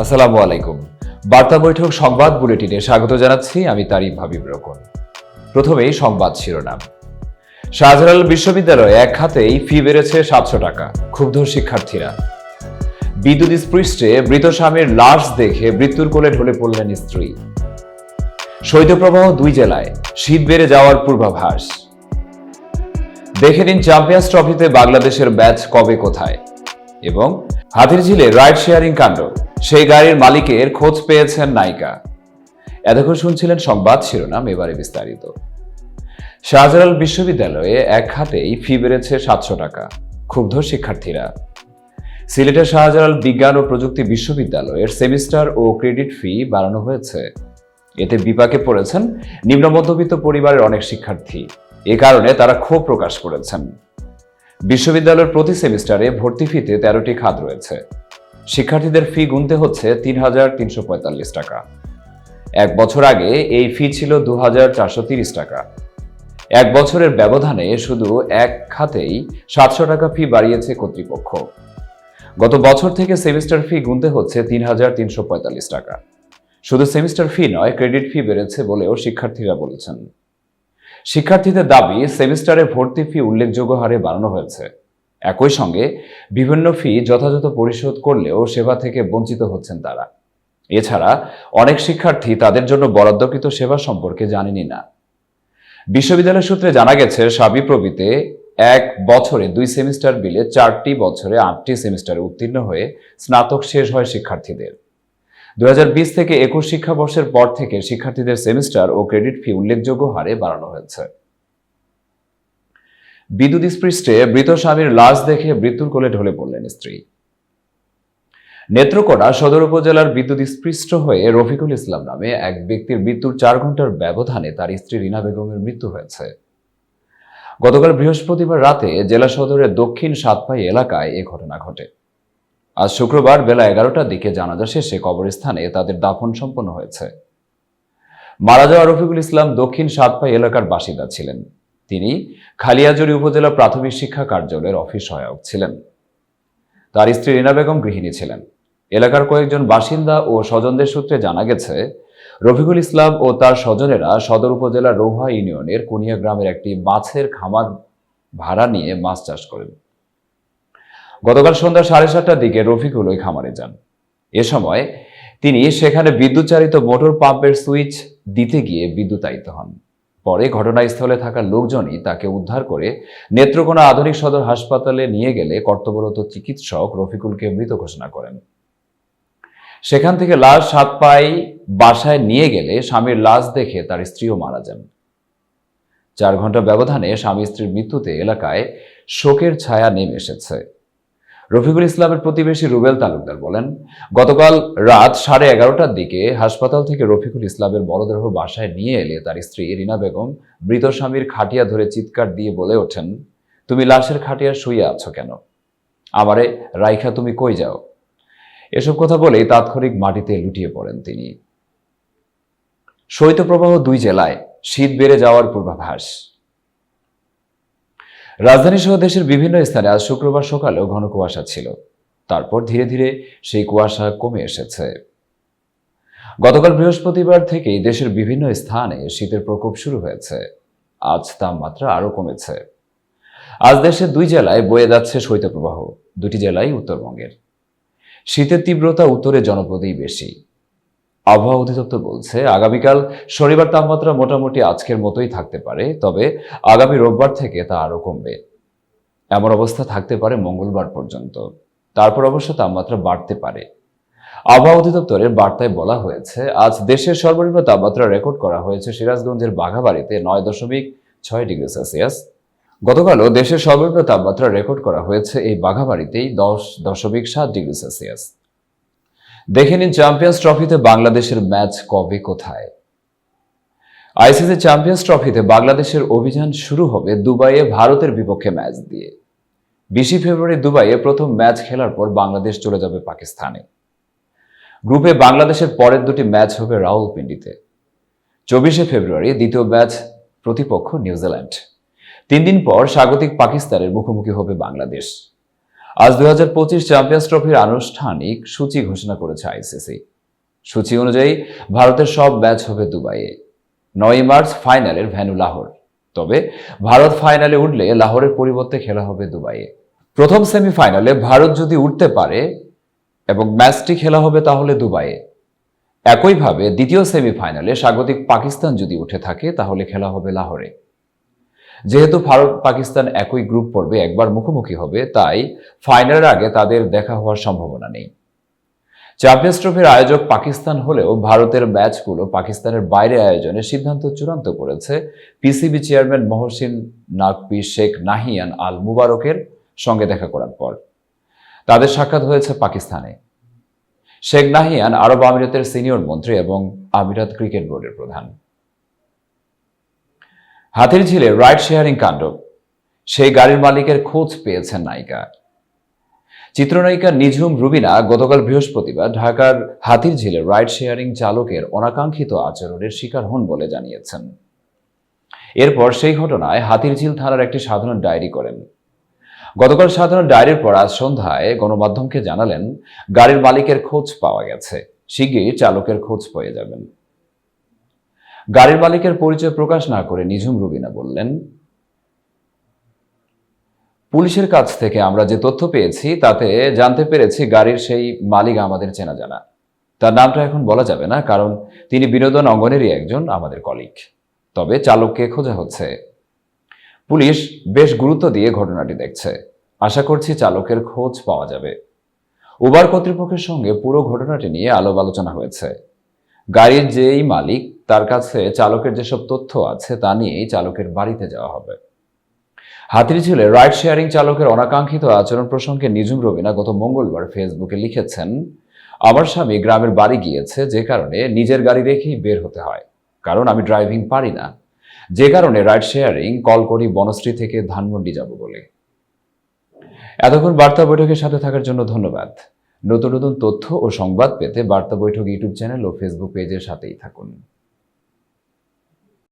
আসসালামু আলাইকুম। বার্তা বৈঠক সংবাদ বুলেটিনে স্বাগত জানাচ্ছি আমি তারিফ হাবিব রকন। প্রথমেই সংবাদ শিরোনাম। শাহজালাল বিশ্ববিদ্যালয়ে এক খাতেই ফি বেড়েছে 700 টাকা, ক্ষুব্ধ শিক্ষার্থীরা। বিদ্যুৎ স্পৃষ্টে মৃত স্বামীর লাশ দেখে মৃত্যুর কোলে ঢলে পড়লেন স্ত্রী। শৈত্যপ্রবাহ 2 জেলায়, শীত বেড়ে যাওয়ার পূর্বাভাস। দেখে নিন চ্যাম্পিয়ন্স ট্রফিতে বাংলাদেশের ম্যাচ কবে কোথায়। এবং হাতিরঝিলে রাইড শেয়ারিং কাণ্ড, সেই গাড়ির মালিকের খোঁজ পেয়েছেন নায়িকা। এতক্ষণ শুনছিলেন সংবাদ শিরোনাম, এবারে বিস্তারিত। শাহজালাল বিশ্ববিদ্যালয়ে এক খাতেই ফি বেড়েছে 700 টাকা, ক্ষুব্ধ শিক্ষার্থীরা। সিলেটের শাহজালাল বিজ্ঞান ও প্রযুক্তি বিশ্ববিদ্যালয়ের সেমিস্টার ও ক্রেডিট ফি বাড়ানো হয়েছে। এতে বিপাকে পড়েছেন নিম্ন মধ্যবিত্ত পরিবারের অনেক শিক্ষার্থী। এ কারণে তারা ক্ষোভ প্রকাশ করেছেন। বিশ্ববিদ্যালয়ের প্রতি সেমিস্টারে ভর্তি ফিতে 13টি খাত রয়েছে। শিক্ষার্থীদের ফি গুনতে হচ্ছে 3,345 টাকা। এক বছর আগে এই ফি ছিল 2,430 টাকা। এক বছরের ব্যবধানে শুধু এক খাতেই 700 টাকা ফি বাড়িয়েছে কর্তৃপক্ষ। গত বছর থেকে সেমিস্টার ফি গুনতে হচ্ছে 3,345 টাকা। শুধু সেমিস্টার ফি নয়, ক্রেডিট ফি বেড়েছে বলেও শিক্ষার্থীরা বলেছেন। শিক্ষার্থীদের দাবি, সেমিস্টারে ভর্তি ফি উল্লেখযোগ্য হারে বাড়ানো হয়েছে। একই সঙ্গে বিভিন্ন ফি যথাযথ পরিশোধ করলেও সেবা থেকে বঞ্চিত হচ্ছেন তারা। এছাড়া অনেক শিক্ষার্থী তাদের জন্য বরাদ্দকৃত সেবা সম্পর্কে জানেনই না। বিশ্ববিদ্যালয় সূত্রে জানা গেছে, সাবিপ্রবিতে এক বছরে 2 সেমিস্টার বিলে 4টি বছরে 8টি সেমিস্টারে উত্তীর্ণ হয়ে স্নাতক শেষ হয় শিক্ষার্থীদের। 2020 থেকে 21 শিক্ষাবর্ষের পর থেকে শিক্ষার্থীদের সেমিস্টার ও ক্রেডিট ফি উল্লেখযোগ্য হারে বাড়ানো হয়েছে। বিদ্যুৎ স্পৃষ্টে মৃত স্বামীর লাশ দেখে মৃত্যুর কোলে ঢলে পড়লেন স্ত্রী। নেত্রকোনা সদর উপজেলার বিদ্যুৎ স্পৃষ্ট হয়ে রফিকুল ইসলাম নামে এক ব্যক্তির মৃত্যুর 4 ঘন্টার ব্যবধানে তার স্ত্রী রিনা বেগমের মৃত্যু হয়েছে। গতকাল বৃহস্পতিবার রাতে জেলা সদরের দক্ষিণ সাতপাই এলাকায় এ ঘটনা ঘটে। আজ শুক্রবার বেলা 11টার দিকে জানাজা শেষে কবরস্থানে তাদের দাফন সম্পন্ন হয়েছে। মারা যাওয়া রফিকুল ইসলাম দক্ষিণ সাতপাই এলাকার বাসিন্দা ছিলেন। তিনি খালিয়াজুড়ি উপজেলা প্রাথমিক শিক্ষা কার্যালয়ের অফিস সহায়ক ছিলেন। তার স্ত্রী রিনা বেগম গৃহিণী ছিলেন। এলাকার কয়েকজন বাসিন্দা ও স্বজনদের সূত্রে জানা গেছে, রফিকুল ইসলাম ও তার স্বজনেরা সদর উপজেলার রৌহা ইউনিয়নের কুনিয়া গ্রামের একটি মাছের খামার ভাড়া নিয়ে মাছ চাষ করেন। গতকাল সন্ধ্যা 7:30টার দিকে রফিকুল ওই খামারে যান। এ সময় তিনি সেখানে বিদ্যুৎ চালিত মোটর পাম্পের সুইচ দিতে গিয়ে বিদ্যুতায়িত হন। পরে ঘটনাস্থলে থাকা লোকজনই তাকে উদ্ধার করে নেত্রকোনা আধুনিক সদর হাসপাতালে নিয়ে গেলে কর্তব্যরত চিকিৎসক রফিকুলকে মৃত ঘোষণা করেন। সেখান থেকে লাশ সাতপাই বাসায় নিয়ে গেলে স্বামীর লাশ দেখে তার স্ত্রীও মারা যান। 4 ঘন্টা ব্যবধানে স্বামী স্ত্রীর মৃত্যুতে এলাকায় শোকের ছায়া নেমে এসেছে। রফিকুল ইসলামের প্রতিবেশী রুবেল তালুকদার বলেন, গতকাল রাত 11:30টার দিকে হাসপাতাল থেকে রফিকুল ইসলামের মরদেহ বাসায় নিয়ে এলে তার স্ত্রী রিনা বেগম মৃত স্বামীর খাটিয়া ধরে চিৎকার দিয়ে বলে ওঠেন, তুমি লাশের খাটিয়া শুয়ে আছো কেন? আমারে রাইখা তুমি কই যাও? এসব কথা বলেই তাৎক্ষণিক মাটিতে লুটিয়ে পড়েন তিনি। শৈত্যপ্রবাহ 2 জেলায়, শীত বেড়ে যাওয়ার পূর্বাভাস। রাজধানী সহ দেশের বিভিন্ন স্থানে আজ শুক্রবার সকালেও ঘন কুয়াশা ছিল। তারপর ধীরে ধীরে সেই কুয়াশা কমে এসেছে। গতকাল বৃহস্পতিবার থেকেই দেশের বিভিন্ন স্থানে শীতের প্রকোপ শুরু হয়েছে। আজ তাপমাত্রা আরও কমেছে। আজ দেশের 2 জেলায় বয়ে যাচ্ছে শৈত্যপ্রবাহ, 2টি জেলাই উত্তরবঙ্গের। শীতের তীব্রতা উত্তরের জনপদেই বেশি। আবহাওয়া অধিদপ্তর বলছে, আগামীকাল শনিবার তাপমাত্রা মোটামুটি আজকের মতোই থাকতে পারে, তবে আগামী রোববার থেকে তা আরও কমবে। এমন অবস্থা থাকতে পারে মঙ্গলবার পর্যন্ত। তারপর অবশ্য তাপমাত্রা বাড়তে পারে। আবহাওয়া অধিদপ্তরের বার্তায় বলা হয়েছে, আজ দেশের সর্বনিম্ন তাপমাত্রা রেকর্ড করা হয়েছে সিরাজগঞ্জের বাঘাবাড়িতে 9.6 ডিগ্রি সেলসিয়াস। গতকালও দেশের সর্বনিম্ন তাপমাত্রা রেকর্ড করা হয়েছে এই বাঘাবাড়িতেই 10.7 ডিগ্রি সেলসিয়াস। দেখে নিন চ্যাম্পিয়ন্স ট্রফিতে বাংলাদেশের ম্যাচ কবে কোথায়। আইসিসি চ্যাম্পিয়ন্স ট্রফিতে বাংলাদেশের অভিযান শুরু হবে দুবাইয়ে ভারতের বিপক্ষে ম্যাচ দিয়ে। 20 ফেব্রুয়ারি দুবাইয়ে প্রথম ম্যাচ খেলার পর বাংলাদেশ চলে যাবে পাকিস্তানে। গ্রুপে বাংলাদেশের পরের 2টি ম্যাচ হবে রাওয়ালপিন্ডিতে। 24 ফেব্রুয়ারি দ্বিতীয় ম্যাচ, প্রতিপক্ষ নিউজিল্যান্ড। 3 দিন পর স্বাগতিক পাকিস্তানের মুখোমুখি হবে বাংলাদেশ। আজ 2025 চ্যাম্পিয়ন্স ট্রফির আনুষ্ঠানিক সূচি ঘোষণা করেছে আইসিসি। সূচি অনুযায়ী ভারতের সব ম্যাচ হবে দুবাইয়ে। 9 মার্চ ফাইনালের ভেন্যু লাহোর। তবে ভারত ফাইনালে উঠলে লাহোরের পরিবর্তে খেলা হবে দুবাইয়ে। প্রথম সেমিফাইনালে ভারত যদি উঠতে পারে এবং ম্যাচটি খেলা হবে তাহলে দুবাইয়ে। একইভাবে দ্বিতীয় সেমিফাইনালে স্বাগতিক পাকিস্তান যদি উঠে থাকে তাহলে খেলা হবে লাহোরে। যেহেতু ভারত পাকিস্তান একই গ্রুপ পর্বে একবার মুখোমুখি হবে, তাই ফাইনালের আগে তাদের দেখা হওয়ার সম্ভাবনা নেই। চ্যাম্পিয়ন্স ট্রফির আয়োজক পাকিস্তান হলেও ভারতের ম্যাচগুলো পাকিস্তানের বাইরে আয়োজনের সিদ্ধান্ত চূড়ান্ত করেছে পিসিবি চেয়ারম্যান মহসিন নাকভি শেখ নাহিয়ান আল মুবারকের সঙ্গে দেখা করার পর। তাদের সাক্ষাৎ হয়েছে পাকিস্তানে। শেখ নাহিয়ান আরব আমিরাতের সিনিয়র মন্ত্রী এবং আমিরাত ক্রিকেট বোর্ডের প্রধান। হাতিরঝিলে রাইড শেয়ারিং কাণ্ড, সেই গাড়ির মালিকের খোঁজ পেয়েছেন নায়িকা। চিত্রনায়িকা নিঝুম রুবিনা গতকাল বৃহস্পতিবার ঢাকার হাতিরঝিলে রাইড শেয়ারিং চালকের অনাকাঙ্ক্ষিত আচরণের শিকার হন বলে জানিয়েছেন। এরপর সেই ঘটনায় হাতিরঝিল থানার একটি সাধারণ ডায়েরি করেন। গতকাল সাধারণ ডায়েরির পর আজ সন্ধ্যায় গণমাধ্যমকে জানালেন, গাড়ির মালিকের খোঁজ পাওয়া গেছে, শিগগিরই চালকের খোঁজ পেয়ে যাবেন। গাড়ির মালিকের পরিচয় প্রকাশ না করে নিঝুম রুবিনা বললেন, পুলিশের কাছ থেকে আমরা যে তথ্য পেয়েছি তাতে জানতে পেরেছি গাড়ির সেই মালিক আমাদের চেনা জানা। তার নামটা এখন বলা যাবে না, কারণ তিনি বিনোদন অঙ্গনেরই একজন আমাদের কলিগ। তবে চালককে খোঁজা হচ্ছে। পুলিশ বেশ গুরুত্ব দিয়ে ঘটনাটি দেখছে। আশা করছি চালকের খোঁজ পাওয়া যাবে। উবার কর্তৃপক্ষের সঙ্গে পুরো ঘটনাটি নিয়ে আলাপ আলোচনা হয়েছে। গাড়ির যেই মালিক তার কাছে চালকের যেসব তথ্য আছে তা নিয়েই চালকের বাড়িতে যাওয়া হবে। হাতিরঝিলে রাইড শেয়ারিং চালকের অনাকাঙ্ক্ষিত আচরণ প্রসঙ্গে নিঝুম রবিনা গত মঙ্গলবার ফেসবুকে লিখেছেন, আমার স্বামী গ্রামের বাড়ি গিয়েছে, যে কারণে নিজের গাড়ি রেখেই বের হতে হয়, কারণ আমি ড্রাইভিং পারি না, যে কারণে রাইড শেয়ারিং কল করি বনশ্রী থেকে ধানমন্ডি যাব বলে। এতক্ষণ বার্তা বৈঠকের সাথে থাকার জন্য ধন্যবাদ। নতুন নতুন তথ্য ও সংবাদ পেতে বার্তা বৈঠক ইউটিউব চ্যানেল ও ফেসবুক পেজের সাথেই থাকুন।